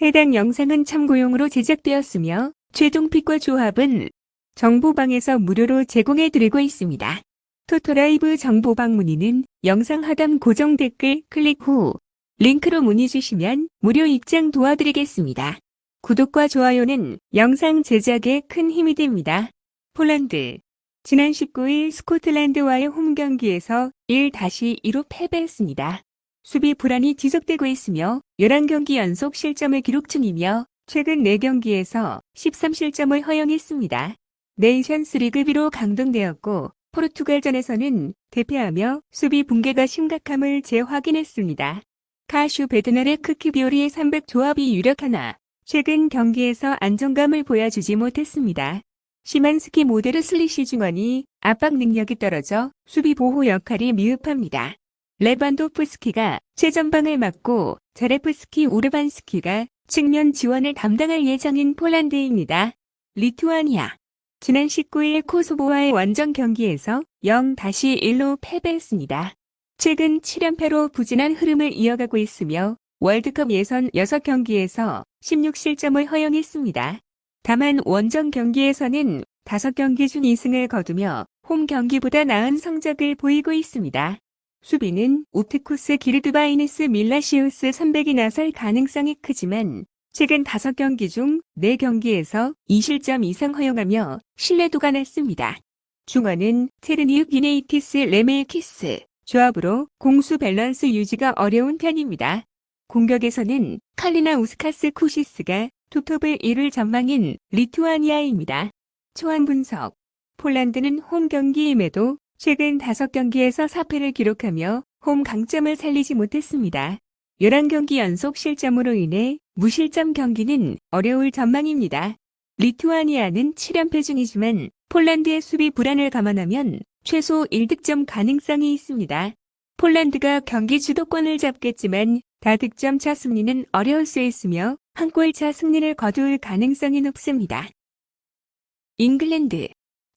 해당 영상은 참고용으로 제작되었으며 최종 픽과 조합은 정보방에서 무료로 제공해드리고 있습니다. 토토라이브 정보방 문의는 영상 하단 고정 댓글 클릭 후 링크로 문의 주시면 무료 입장 도와드리겠습니다. 구독과 좋아요는 영상 제작에 큰 힘이 됩니다. 폴란드 지난 19일 스코틀랜드와의 홈 경기에서 1-2로 패배했습니다. 수비 불안이 지속되고 있으며 11경기 연속 실점을 기록 중이며 최근 4경기에서 13실점을 허용했습니다. 네이션스 리그 B로 강등되었고 포르투갈전에서는 대패하며 수비 붕괴가 심각함을 재확인했습니다. 카슈 베드날의 크키비오리의 300 조합이 유력하나 최근 경기에서 안정감을 보여주지 못했습니다. 시만스키 모데르 슬리시 중원이 압박 능력이 떨어져 수비 보호 역할이 미흡합니다. 레반도프스키가 최전방을 맡고 자레프스키 우르반스키가 측면 지원을 담당할 예정인 폴란드입니다. 리투아니아 지난 19일 코소보와의 원정 경기에서 0-1로 패배했습니다. 최근 7연패로 부진한 흐름을 이어가고 있으며 월드컵 예선 6경기에서 16실점을 허용했습니다. 다만 원정 경기에서는 5경기 중 2승을 거두며 홈 경기보다 나은 성적을 보이고 있습니다. 수비는 우트쿠스 기르드바이니스 밀라시우스 300이 나설 가능성이 크지만 최근 5경기 중 4경기에서 2실점 이상 허용하며 신뢰도가 낮습니다. 중원은 테르니우 기네이티스 레메이키스 조합으로 공수 밸런스 유지가 어려운 편입니다. 공격에서는 칼리나 우스카스 쿠시스가 투톱을 이룰 전망인 리투아니아입니다. 초안 분석 폴란드는 홈 경기임에도 최근 5경기에서 4패를 기록하며 홈 강점을 살리지 못했습니다. 11경기 연속 실점으로 인해 무실점 경기는 어려울 전망입니다. 리투아니아는 7연패 중이지만 폴란드의 수비 불안을 감안하면 최소 1득점 가능성이 있습니다. 폴란드가 경기 주도권을 잡겠지만 다득점 차 승리는 어려울 수 있으며 한 골차 승리를 거둘 가능성이 높습니다. 잉글랜드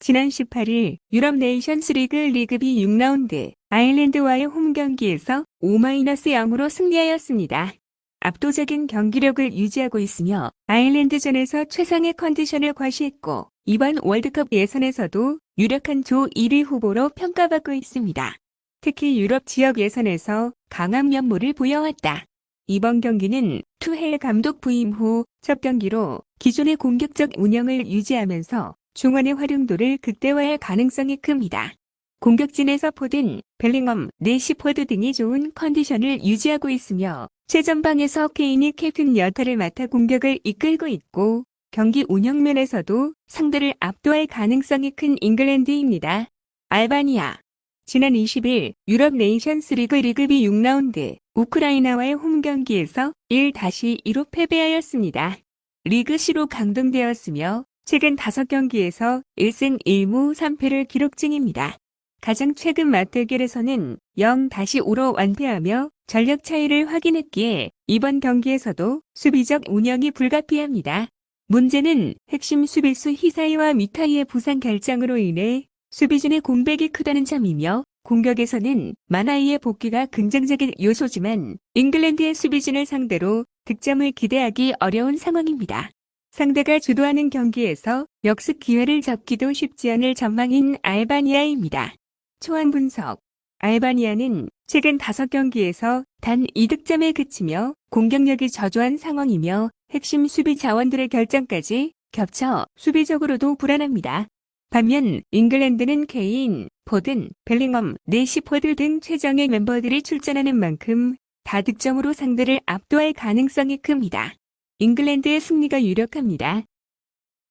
지난 18일 유럽 네이션스 리그 B 6라운드 아일랜드와의 홈 경기에서 5-0으로 승리하였습니다. 압도적인 경기력을 유지하고 있으며 아일랜드전에서 최상의 컨디션을 과시했고 이번 월드컵 예선에서도 유력한 조 1위 후보로 평가받고 있습니다. 특히 유럽 지역 예선에서 강한 면모를 보여왔다. 이번 경기는 투헬 감독 부임 후 첫 경기로 기존의 공격적 운영을 유지하면서 중원의 활용도를 극대화할 가능성이 큽니다. 공격진에서 포든, 벨링엄, 내시포드 등이 좋은 컨디션을 유지하고 있으며 최전방에서 케인이 캡틴 역할을 맡아 공격을 이끌고 있고 경기 운영 면에서도 상대를 압도할 가능성이 큰 잉글랜드입니다. 알바니아 지난 20일 유럽 네이션스 리그 B 6라운드 우크라이나와의 홈 경기에서 1-2로 패배하였습니다. 리그 C로 강등되었으며 최근 5경기에서 1승 1무 3패를 기록 중입니다. 가장 최근 맞대결에서는 0-5로 완패하며 전력 차이를 확인했기에 이번 경기에서도 수비적 운영이 불가피합니다. 문제는 핵심 수비수 히사이와 미타이의 부상 결장으로 인해 수비진의 공백이 크다는 점이며 공격에서는 마나이의 복귀가 긍정적인 요소지만 잉글랜드의 수비진을 상대로 득점을 기대하기 어려운 상황입니다. 상대가 주도하는 경기에서 역습 기회를 잡기도 쉽지 않을 전망인 알바니아입니다. 초안 분석 알바니아는 최근 5경기에서 단 2득점에 그치며 공격력이 저조한 상황이며 핵심 수비 자원들의 결장까지 겹쳐 수비적으로도 불안합니다. 반면 잉글랜드는 케인, 포든, 벨링엄, 내시포드 등 최정예 멤버들이 출전하는 만큼 다득점으로 상대를 압도할 가능성이 큽니다. 잉글랜드의 승리가 유력합니다.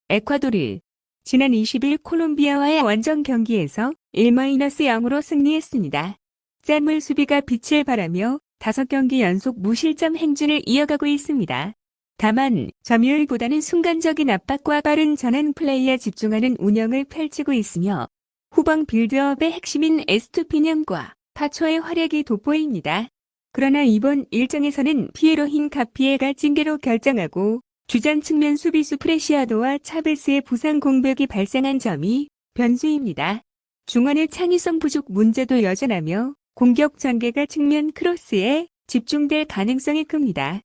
에콰도르 지난 20일 콜롬비아와의 원정 경기에서 1-0으로 승리했습니다. 짠물 수비가 빛을 발하며 5경기 연속 무실점 행진을 이어가고 있습니다. 다만 점유율보다는 순간적인 압박과 빠른 전환 플레이에 집중하는 운영을 펼치고 있으며 후방 빌드업의 핵심인 에스투피뇽과 파초의 활약이 돋보입니다. 그러나 이번 일정에서는 피에로 힌카피에가 징계로 결정하고 주전 측면 수비수 프레시아도와 차베스의 부상 공백이 발생한 점이 변수입니다. 중원의 창의성 부족 문제도 여전하며 공격 전개가 측면 크로스에 집중될 가능성이 큽니다.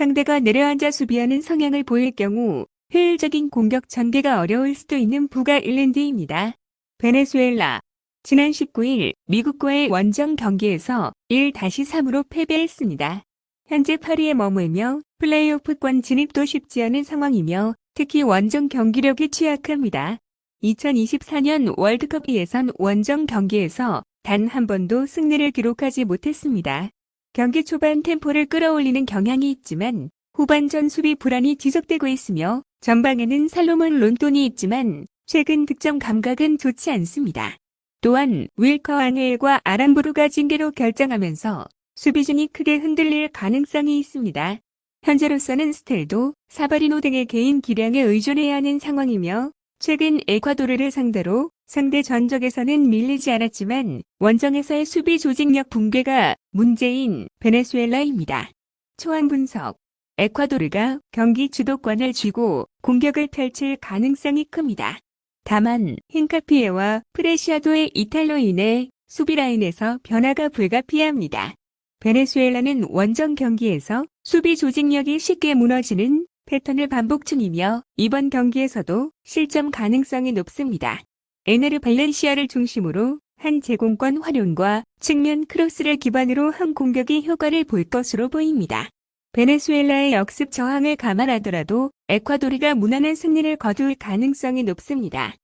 상대가 내려앉아 수비하는 성향을 보일 경우 효율적인 공격 전개가 어려울 수도 있는 북아일랜드입니다. 베네수엘라. 지난 19일 미국과의 원정 경기에서 1-3으로 패배했습니다. 현재 8위에 머물며 플레이오프권 진입도 쉽지 않은 상황이며 특히 원정 경기력이 취약합니다. 2024년 월드컵 예선 원정 경기에서 단 한 번도 승리를 기록하지 못했습니다. 경기 초반 템포를 끌어올리는 경향이 있지만 후반전 수비 불안이 지속되고 있으며 전방에는 살로몬 론돈이 있지만 최근 득점 감각은 좋지 않습니다. 또한 윌커 앙헬과 아람부르가 징계로 결정하면서 수비진이 크게 흔들릴 가능성이 있습니다. 현재로서는 스텔도 사바리노 등의 개인 기량에 의존해야 하는 상황이며 최근 에콰도르를 상대로 상대 전적에서는 밀리지 않았지만 원정에서의 수비 조직력 붕괴가 문제인 베네수엘라입니다. 초안 분석. 에콰도르가 경기 주도권을 쥐고 공격을 펼칠 가능성이 큽니다. 다만 힌카피에와 프레시아도의 이탈로 인해 수비 라인에서 변화가 불가피합니다. 베네수엘라는 원정 경기에서 수비 조직력이 쉽게 무너지는 패턴을 반복 중이며 이번 경기에서도 실점 가능성이 높습니다. 에네르 발렌시아를 중심으로 한 제공권 활용과 측면 크로스를 기반으로 한 공격이 효과를 볼 것으로 보입니다. 베네수엘라의 역습 저항을 감안하더라도 에콰도르가 무난한 승리를 거둘 가능성이 높습니다.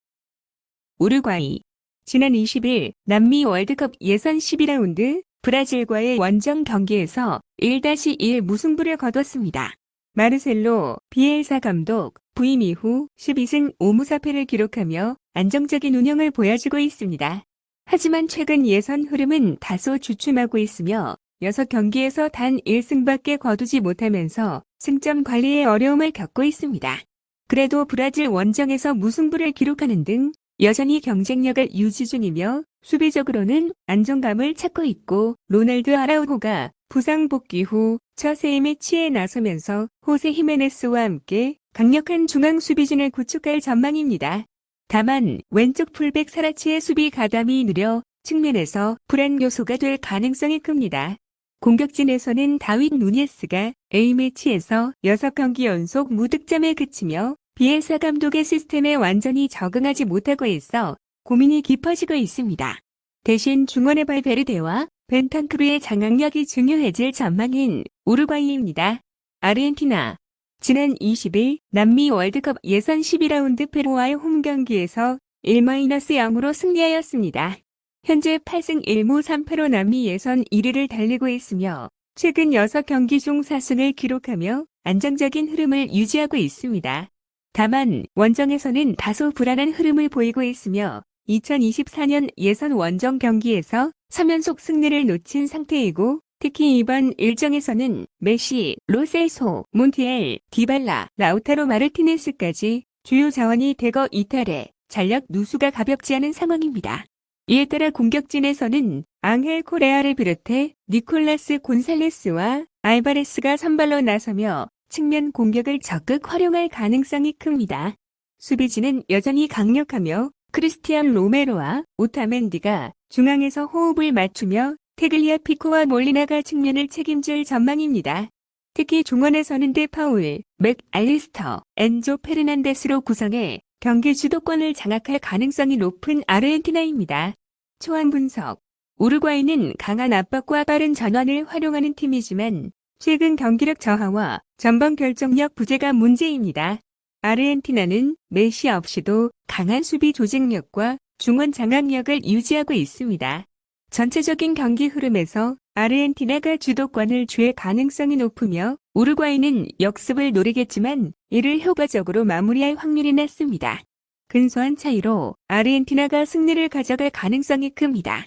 우루과이. 지난 20일 남미 월드컵 예선 12라운드 브라질과의 원정 경기에서 1-1 무승부를 거뒀습니다. 마르셀로 비엘사 감독 부임 이후 12승 5무사패를 기록하며 안정적인 운영을 보여주고 있습니다. 하지만 최근 예선 흐름은 다소 주춤하고 있으며 6경기에서 단 1승밖에 거두지 못하면서 승점 관리에 어려움을 겪고 있습니다. 그래도 브라질 원정에서 무승부를 기록하는 등 여전히 경쟁력을 유지 중이며 수비적으로는 안정감을 찾고 있고 로날드 아라우호가 부상 복귀 후 첫 A매치에 나서면서 호세 히메네스와 함께 강력한 중앙 수비진을 구축할 전망입니다. 다만 왼쪽 풀백 사라치의 수비 가담이 느려 측면에서 불안 요소가 될 가능성이 큽니다. 공격진에서는 다윗 누니에스가 A매치에서 6경기 연속 무득점에 그치며 비엘사 감독의 시스템에 완전히 적응하지 못하고 있어 고민이 깊어지고 있습니다. 대신 중원의 발베르데와 벤탄크루의 장악력이 중요해질 전망인 우루과이입니다. 아르헨티나. 지난 20일 남미 월드컵 예선 12라운드 페루와의 홈경기에서 1-0으로 승리하였습니다. 현재 8승 1무 3패로 남미 예선 1위를 달리고 있으며 최근 6경기 중 4승을 기록하며 안정적인 흐름을 유지하고 있습니다. 다만 원정에서는 다소 불안한 흐름을 보이고 있으며 2024년 예선 원정 경기에서 3연속 승리를 놓친 상태이고 특히 이번 일정에서는 메시, 로셀소, 몬티엘, 디발라, 라우타로 마르티네스까지 주요 자원이 대거 이탈해 전력 누수가 가볍지 않은 상황입니다. 이에 따라 공격진에서는 앙헬 코레아를 비롯해 니콜라스 곤살레스와 알바레스가 선발로 나서며 측면 공격을 적극 활용할 가능성이 큽니다. 수비진은 여전히 강력하며 크리스티안 로메로와 오타멘디가 중앙에서 호흡을 맞추며 테글리아 피코와 몰리나가 측면을 책임질 전망입니다. 특히 중원에서는 데파울, 맥 알리스터, 엔조 페르난데스로 구성해 경기 주도권을 장악할 가능성이 높은 아르헨티나입니다. 초안 분석. 우루과이는 강한 압박과 빠른 전환을 활용하는 팀이지만 최근 경기력 저하와 전방 결정력 부재가 문제입니다. 아르헨티나는 메시 없이도 강한 수비 조직력과 중원 장악력을 유지하고 있습니다. 전체적인 경기 흐름에서 아르헨티나가 주도권을 쥘 가능성이 높으며 우루과이는 역습을 노리겠지만 이를 효과적으로 마무리할 확률이 낮습니다. 근소한 차이로 아르헨티나가 승리를 가져갈 가능성이 큽니다.